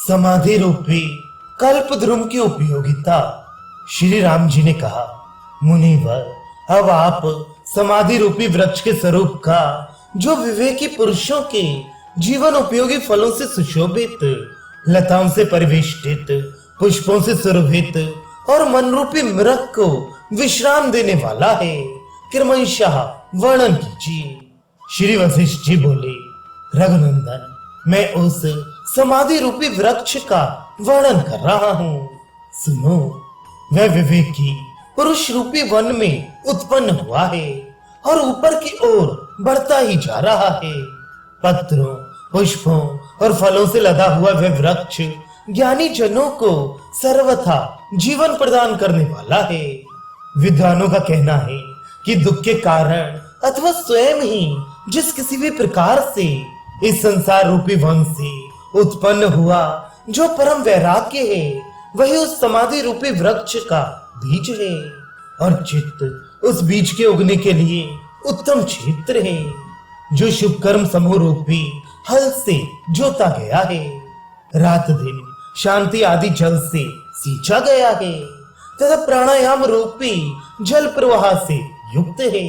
समाधि रूपी कल्पद्रुम की उपयोगिता। श्री राम जी ने कहा, मुनिवर, अब आप समाधि रूपी वृक्ष के स्वरूप का, जो विवेकी पुरुषों के जीवन उपयोगी फलों से सुशोभित, लताओं से परिवेष्टित, पुष्पों से सुरभित और मन रूपी मृग को विश्राम देने वाला है, क्रमशः वर्णन कीजिए। श्री वशिष्ठ जी बोले, रघुनंदन, मैं उस समाधि रूपी वृक्ष का वर्णन कर रहा हूँ। सुनो, वह विवेकी पुरुष रूपी वन में उत्पन्न हुआ है और ऊपर की ओर बढ़ता ही जा रहा है। पत्रों, पुष्पों और फलों से लदा हुआ वह वृक्ष ज्ञानी जनों को सर्वथा जीवन प्रदान करने वाला है। विद्वानों का कहना है कि दुख के कारण अथवा स्वयं ही जिस किसी भी प्रकार से इस संसार रूपी वन से उत्पन्न हुआ जो परम वैराग्य है, वही उस समाधि रूपी वृक्ष का बीज है और चित्त उस बीज के उगने के लिए उत्तम क्षेत्र है, जो शुभ कर्म समूह रूपी हल से जोता गया है, रात दिन शांति आदि जल से सींचा गया है तथा प्राणायाम रूपी जल प्रवाह से युक्त है।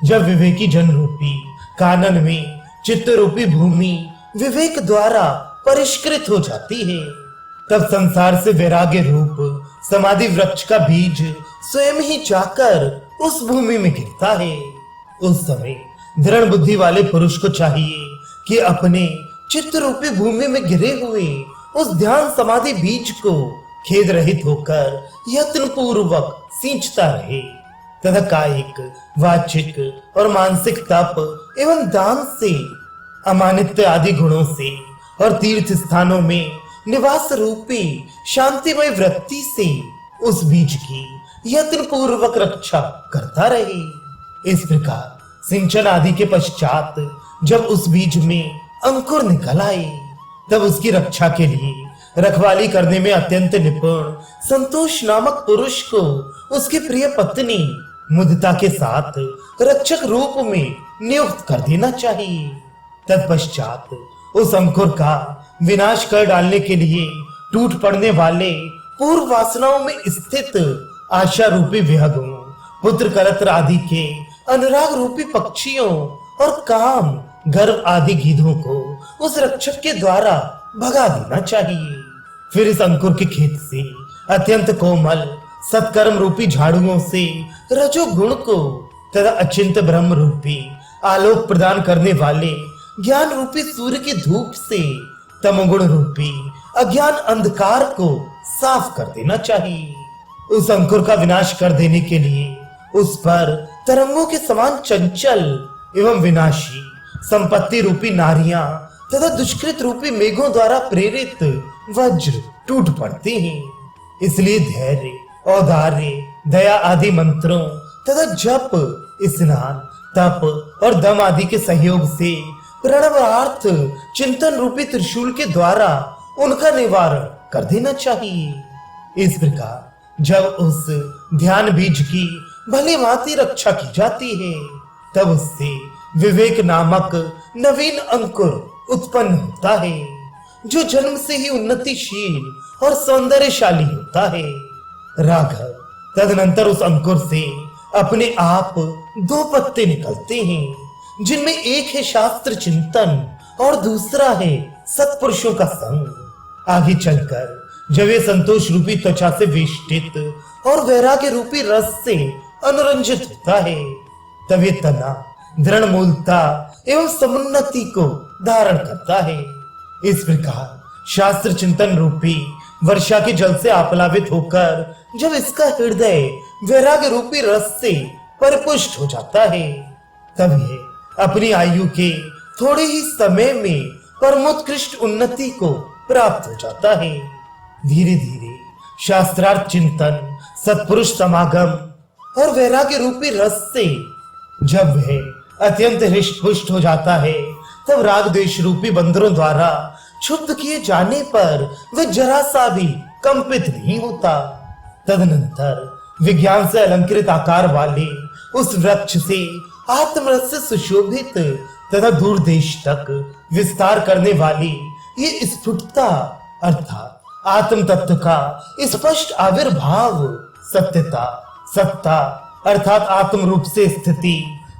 जब विवेकी जन रूपी कानन में चित्त रूपी भूमि विवेक द्वारा परिष्कृत हो जाती है, तब संसार से वैराग्य रूप समाधि वृक्ष का बीज स्वयं ही जाकर उस भूमि में गिरता है। उस समय दृढ़ बुद्धि वाले पुरुष को चाहिए कि अपने चित्त रूपी भूमि में गिरे हुए उस ध्यान समाधि बीज को खेद रहित होकर यत्न पूर्वक सींचता रहे तथा कायिक, वाचिक और मानसिक तप एवं दान से, अमानित्य आदि गुणों से और तीर्थ स्थानों में निवास रूपी शांतिमय वृत्ति से उस बीज की यत्न पूर्वक रक्षा करता रहे। इस प्रकार सिंचन आदि के पश्चात जब उस बीज में अंकुर निकल आए, तब उसकी रक्षा के लिए रखवाली करने में अत्यंत निपुण संतोष नामक पुरुष को उसकी प्रिय पत्नी मुदिता के साथ रक्षक रूप में नियुक्त कर देना चाहिए। तत्पश्चात उस अंकुर का विनाश कर डालने के लिए टूट पड़ने वाले पूर्व वासनाओं में स्थित आशा रूपी विहगों, पुत्र कलत्र आदि के अनुराग रूपी पक्षियों और काम, गर्व आदि गीधों को उस रक्षक के द्वारा भगा देना चाहिए। फिर इस अंकुर के खेत से अत्यंत कोमल सत्कर्म रूपी झाड़ुओं से रजोगुण को तथा अचिंत ब्रह्म रूपी आलोक प्रदान करने वाले ज्ञान रूपी सूर्य की धूप से तमोगुण रूपी अज्ञान अंधकार को साफ कर देना चाहिए। उस अंकुर का विनाश कर देने के लिए उस पर तरंगों के समान चंचल एवं विनाशी संपत्ति रूपी नारियां तथा दुष्कृत रूपी मेघों द्वारा प्रेरित वज्र टूट पड़ते हैं। इसलिए धैर्य, औदार्य, दया आदि मंत्रों तथा जप, स्नान, तप और दम आदि के सहयोग से प्रणवार्थ चिंतन रूपी त्रिशूल के द्वारा उनका निवारण कर देना चाहिए। इस प्रकार जब उस ध्यान बीज की भली भांति रक्षा की जाती है, तब उससे विवेक नामक नवीन अंकुर उत्पन्न होता है, जो जन्म से ही उन्नतिशील और सौंदर्यशाली होता है। राघव, तदनंतर उस अंकुर से अपने आप दो पत्ते निकलते हैं, जिनमें एक है शास्त्र चिंतन और दूसरा है सत्पुरुषों का संग। आगे चलकर जब ये संतोष रूपी त्वचा से वेष्टित और वैराग्य रूपी रस से अनुरंजित होता है, तब ये तना दृढ़ मूलता एवं समुन्नति को धारण करता है। इस प्रकार शास्त्र चिंतन रूपी वर्षा के जल से आप्लावित होकर जब इसका हृदय वैराग्य रूपी रस से परिपुष्ट हो जाता है, तब यह अपनी आयु के थोड़े ही समय में परमोत्कृष्ट उन्नति को प्राप्त हो जाता है। धीरे धीरे शास्त्रार्थ चिंतन, सत्पुरुष समागम और वैराग्य रूपी रस से जब वह अत्यंत हृष्ट पुष्ट हो जाता है, तब राग द्वेष रूपी बंदरों द्वारा क्षुब्ध किए जाने पर वह जरा सा भी कंपित नहीं होता। तदनंतर विज्ञान से अलंकृत आकार वाले उस वृक्ष से आत्मरस से सुशोभित तथा दूर देश तक विस्तार करने वाली ये स्फुटता अर्थात आत्म तत्व का स्पष्ट आविर्भाव, सत्यता, सत्ता अर्थात आत्म रूप से स्थिति,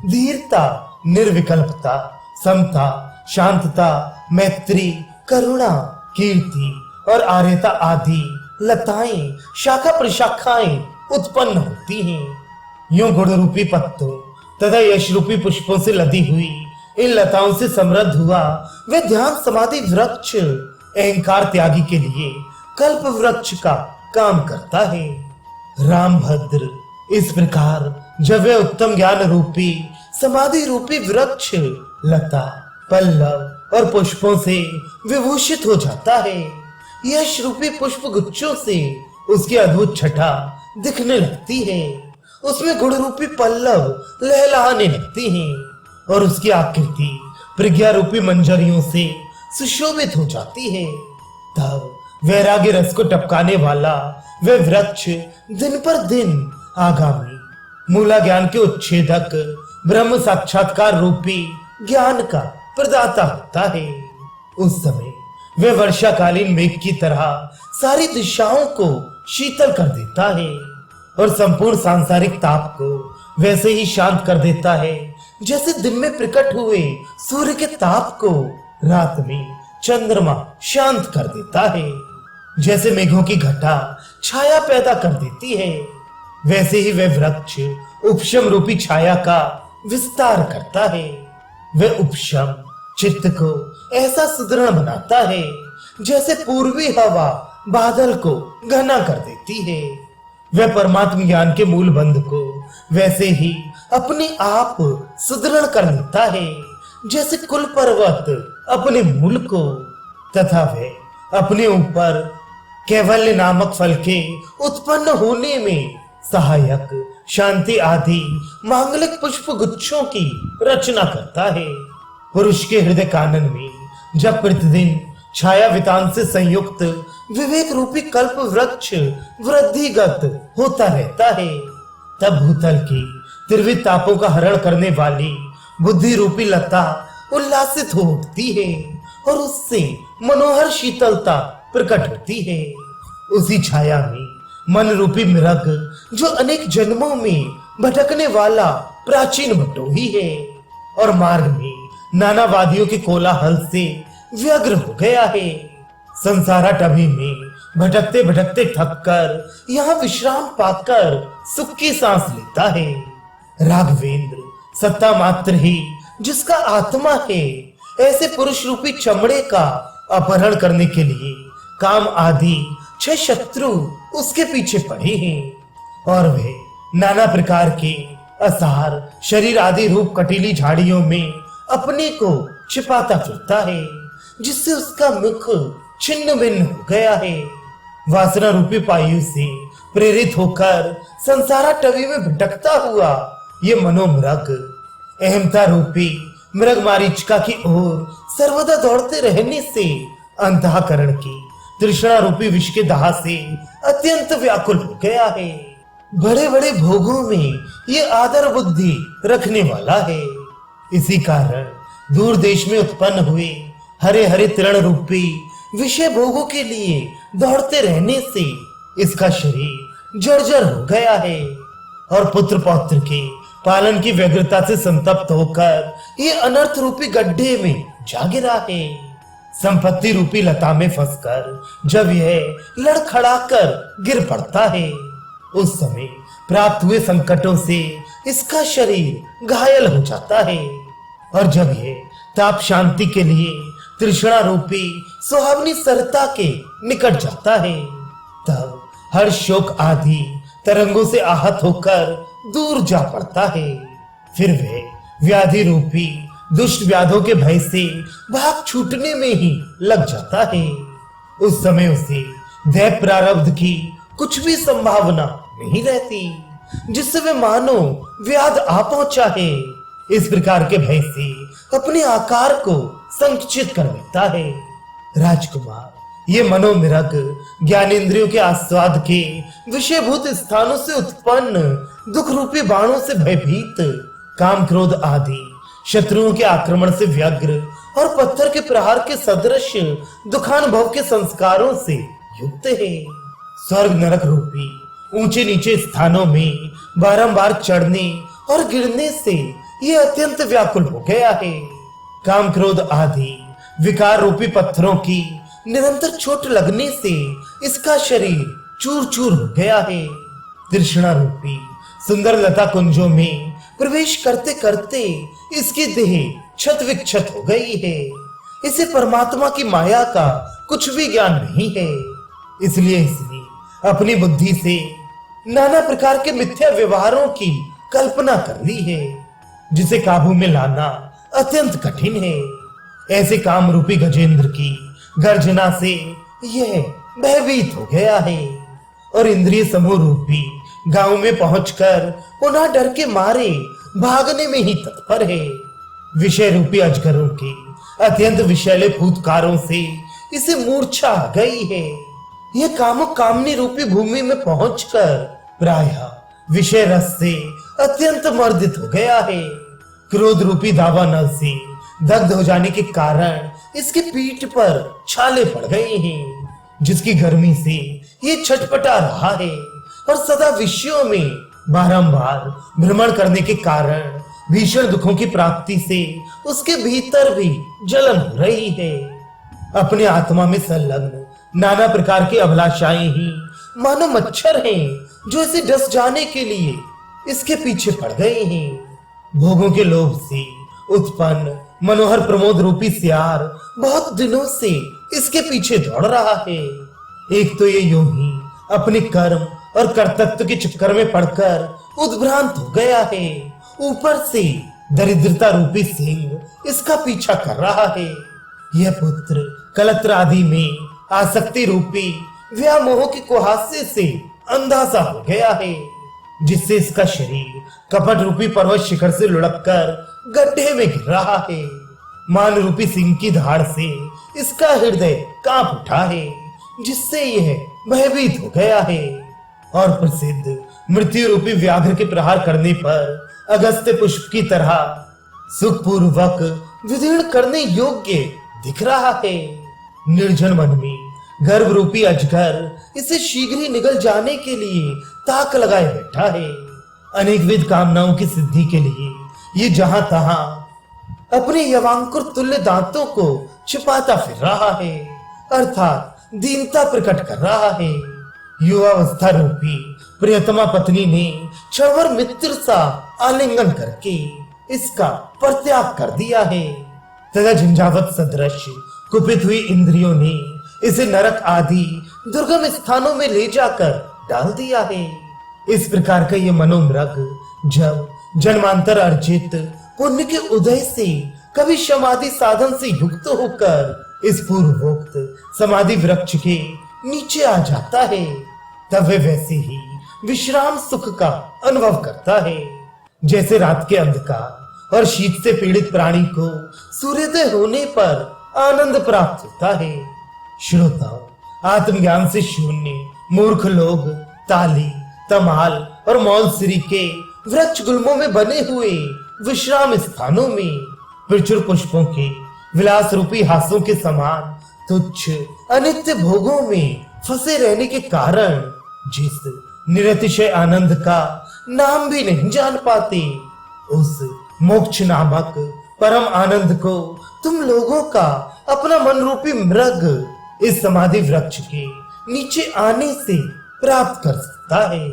धीरता, निर्विकल्पता, समता, शांतता, मैत्री, करुणा, कीर्ति और आर्यता आदि लताएं, शाखा प्रशाखाएं उत्पन्न होती हैं। यूं गुण रूपी पत्तों तथा यश रूपी पुष्पों से लदी हुई इन लताओं से समृद्ध हुआ वे ध्यान समाधि वृक्ष अहंकार त्यागी के लिए कल्प वृक्ष का काम करता है। रामभद्र इस प्रकार जब वे उत्तम ज्ञान रूपी समाधि रूपी वृक्ष लता, पल्लव और पुष्पों से विभूषित हो जाता है, यश रूपी पुष्प गुच्छों से उसकी अद्भुत छटा दिखने लगती है, उसमें गुण रूपी पल्लव लहलहाने लगती हैं और उसकी आकृति प्रज्ञा रूपी मंजरियों से सुशोभित हो जाती है। तब वैराग्य रस को टपकाने वाला वह वृक्ष दिन पर दिन आगामी मूला ज्ञान के उच्छेदक ब्रह्म साक्षात्कार रूपी ज्ञान का प्रदाता होता है। उस समय वह वर्षाकालीन मेघ की तरह सारी दिशाओं को शीतल कर देता है और संपूर्ण सांसारिक ताप को वैसे ही शांत कर देता है जैसे दिन में प्रकट हुए सूर्य के ताप को रात में चंद्रमा शांत कर देता है। जैसे मेघों की घटा छाया पैदा कर देती है, वैसे ही वह वृक्ष उपशम रूपी छाया का विस्तार करता है। वह उपशम चित्त को ऐसा सुदृढ़ बनाता है जैसे पूर्वी हवा बादल को घना कर देती है। वह परमात्म ज्ञान के मूल बंध को वैसे ही अपने आप सुदृढ़ कर लेता है जैसे कुल पर्वत अपने मूल को, तथा वह अपने ऊपर कैवल्य नामक फल के उत्पन्न होने में सहायक शांति आदि मांगलिक पुष्प गुच्छों की रचना करता है। पुरुष के हृदय कानन में जब प्रतिदिन छाया वितान से संयुक्त विवेक रूपी कल्प वृक्ष वृद्धिगत होता रहता है, तब भूतल की त्रिविध तापों का हरण करने वाली बुद्धि रूपी लता उल्लासित हो उठती है और उससे मनोहर शीतलता प्रकट होती है। उसी छाया में मन रूपी मृग जो अनेक जन्मों में भटकने वाला प्राचीन बटोही है और मार्ग में नानावादियों के कोलाहल से व्यग्र हो गया है, संसारा टभी में भटकते भटकते थक कर यहाँ विश्राम पाकर सुख की सांस लेता है। राघवेंद्र सत्ता मात्र ही जिसका आत्मा है, ऐसे पुरुष रूपी चमड़े का अपहरण करने के लिए काम आदि 6 शत्रु उसके पीछे पड़े हैं और वे नाना प्रकार के असार शरीर आदि रूप कटीली झाड़ियों में अपने को छिपाता फिरता है, जिससे उसका मुख छिन्न भिन्न हो गया है। वासना रूपी पायु से प्रेरित होकर संसारा टवी में भटकता हुआ ये मनोमृग अहमता रूपी मृग मारीचिका की ओर सर्वदा दौड़ते रहने से अंतःकरण की तृष्णा रूपी विष के दाह से अत्यंत व्याकुल हो गया है। बड़े बड़े भोगों में ये आदर बुद्धि रखने वाला है। इसी कारण दूर देश में उत्पन्न हुए हरे हरे तृण रूपी विषय भोगों के लिए दौड़ते रहने से इसका शरीर जर्जर हो गया है और पुत्र पौत्र के पालन की व्यग्रता से संतप्त होकर ये अनर्थ रूपी गड्ढे में जा गिरा है। संपत्ति रूपी लता में फंसकर जब यह लड़खड़ाकर गिर पड़ता है, उस समय प्राप्त हुए संकटों से इसका शरीर घायल हो जाता है और जब यह ताप शांति के लिए तृष्णा रूपी सुहावनी सरता के निकट जाता है, तब हर शोक आदि तरंगों से आहत होकर दूर जा पड़ता है। फिर वह व्याधि रूपी दुष्ट व्याधों के भय से भाग छूटने में ही लग जाता है। उस समय उसे दैव प्रारब्ध की कुछ भी संभावना नहीं रहती, जिससे वे मानो व्याध आ पहुंचा है। इस प्रकार के भय से अपने आकार को संकुचित कर लेता है। राजकुमार, ये मनोमृग ज्ञानेंद्रियों के आस्वाद के विषयभूत स्थानों से उत्पन्न दुख रूपी बाणों से भयभीत काम क्रोध आदि शत्रुओं के आक्रमण से व्यग्र और पत्थर के प्रहार के सदृश दुखानुभव के संस्कारों से युक्त है। स्वर्ग नरक रूपी ऊंचे नीचे स्थानों में बारंबार चढ़ने और गिरने से ये अत्यंत व्याकुल हो गया है। काम क्रोध आदि विकार रूपी पत्थरों की निरंतर चोट लगने से इसका शरीर चूर चूर हो गया है। तृष्णा रूपी सुंदर लता कुंजों में प्रवेश करते करते इसकी देह क्षत विक्षत हो गई है। इसे परमात्मा की माया का कुछ भी ज्ञान नहीं है, इसलिए इसने अपनी बुद्धि से नाना प्रकार के मिथ्या व्यवहारों की कल्पना कर ली है, जिसे काबू में लाना अत्यंत कठिन है। ऐसे काम रूपी गजेंद्र की गर्जना से यह भयभीत हो गया है और इंद्रिय समूह रूपी गांव में पहुंचकर पुनः डर के मारे भागने में ही तत्पर है। विषय रूपी अजगरों के अत्यंत विषैले फूतकारों से इसे मूर्छा आ गई है। यह कामुक कामनी रूपी भूमि में पहुंचकर प्रायः विषय रस से अत्यंत मर्दित हो गया है। क्रोध रूपी दावानल से दग्ध हो जाने के कारण इसकी पीठ पर छाले पड़ गए हैं, जिसकी गर्मी से ये छटपटा रहा है और सदा विषयों में बारंबार भ्रमण करने के कारण भीषण दुखों की प्राप्ति से उसके भीतर भी जलन हो रही है। अपने आत्मा में संलग्न नाना प्रकार की अभिलाषाएं ही मानो मच्छर हैं जो इसे डस जाने के लिए इसके पीछे पड़ गए हैं। भोगों के लोभ से उत्पन्न मनोहर प्रमोद रूपी सियार बहुत दिनों से इसके पीछे दौड़ रहा है। एक तो ये यूं ही अपने कर्म और कर्तव्य के चक्कर में पड़कर उद्भ्रांत हो गया है, ऊपर से दरिद्रता रूपी सिंह इसका पीछा कर रहा है। यह पुत्र कलत्र आदि में आसक्ति रूपी व्यामोह की कुहासे से अंधा सा हो गया है, जिससे इसका शरीर कपट रूपी पर्वत शिखर से लुढ़ककर गड्ढे में गिर रहा है। मान रूपी सिंह की धाड़ से इसका हृदय कांप उठा है, जिससे यह भयभीत हो गया है और प्रसिद्ध मृत्यु रूपी व्याघ्र के प्रहार करने पर अगस्त्य पुष्प की तरह सुखपूर्वक विदीर्ण करने योग्य दिख रहा है। निर्जन वन में गर्भ रूपी अजगर इसे शीघ्र ही निगल जाने के लिए ताक लगाए बैठा है। अनेक विध कामनाओं की सिद्धि के लिए ये जहां तहां अपने यवांकुर तुल्य दांतों को छिपाता फिर रहा है, अर्थात दीनता प्रकट कर रहा है। युवावस्था रूपी प्रियतमा पत्नी ने क्षणभर मित्र सा आलिंगन करके इसका परित्याग कर दिया है तथा झंझावत सदृश कुपित हुई इंद्रियों ने इसे नरक आदि दुर्गम स्थानों में ले जाकर डाल दिया है। इस प्रकार का ये मनोमृग जब जन्मांतर अर्जित पुण्य के उदय से कभी समाधि साधन से युक्त होकर इस पूर्वोक्त समाधि वृक्ष के नीचे आ जाता है, तब वे वैसे ही विश्राम सुख का अनुभव करता है, जैसे रात के अंधकार और शीत से पीड़ित प्राणी को सूर्योदय होने पर आनंद प्राप्त होता है। श्रोताओ, आत्मज्ञान से शून्य मूर्ख लोग ताली, तमाल और मौलसिरी के वृक्ष गुल्मों में बने हुए विश्राम स्थानों में प्रचुर पुष्पों के विलास रूपी हासों के समान तुच्छ अनित्य भोगों में फंसे रहने के कारण जिस निरतिशय आनंद का नाम भी नहीं जान पाते, उस मोक्ष नामक परम आनंद को तुम लोगों का अपना मन रूपी मृग इस समाधि वृक्ष के नीचे आने से प्राप्त कर सकता है।